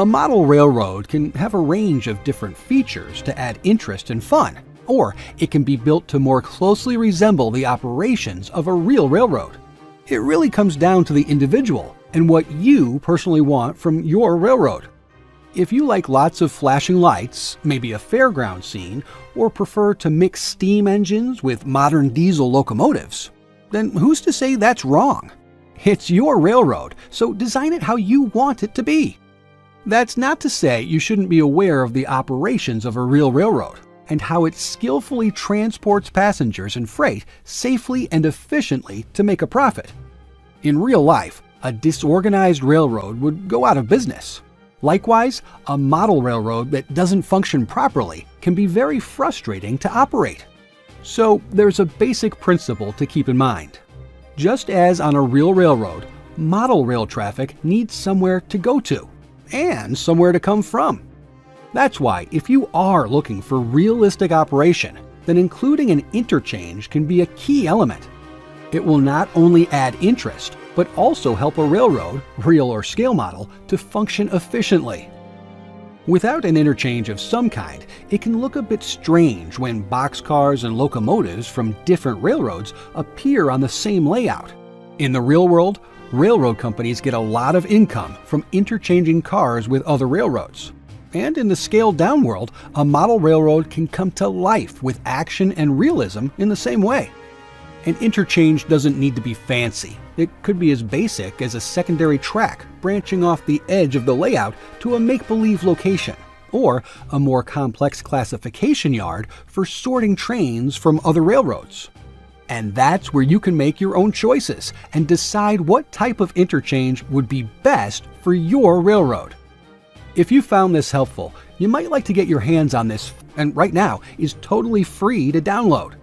A model railroad can have a range of different features to add interest and fun, or it can be built to more closely resemble the operations of a real railroad. It really comes down to the individual and what you personally want from your railroad. If you like lots of flashing lights, maybe a fairground scene, or prefer to mix steam engines with modern diesel locomotives, then who's to say that's wrong? It's your railroad, so design it how you want it to be. That's not to say you shouldn't be aware of the operations of a real railroad and how it skillfully transports passengers and freight safely and efficiently to make a profit. In real life, a disorganized railroad would go out of business. Likewise, a model railroad that doesn't function properly can be very frustrating to operate. So there's a basic principle to keep in mind. Just as on a real railroad, model rail traffic needs somewhere to go to and somewhere to come from. That's why if you are looking for realistic operation, then including an interchange can be a key element. It will not only add interest, but also help a railroad, real or scale model, to function efficiently. Without an interchange of some kind, it can look a bit strange when boxcars and locomotives from different railroads appear on the same layout. In the real world, railroad companies get a lot of income from interchanging cars with other railroads. And in the scaled-down world, a model railroad can come to life with action and realism in the same way. An interchange doesn't need to be fancy. It could be as basic as a secondary track branching off the edge of the layout to a make-believe location, or a more complex classification yard for sorting trains from other railroads. And that's where you can make your own choices and decide what type of interchange would be best for your railroad. If you found this helpful, you might like to get your hands on this, and right now is totally free to download.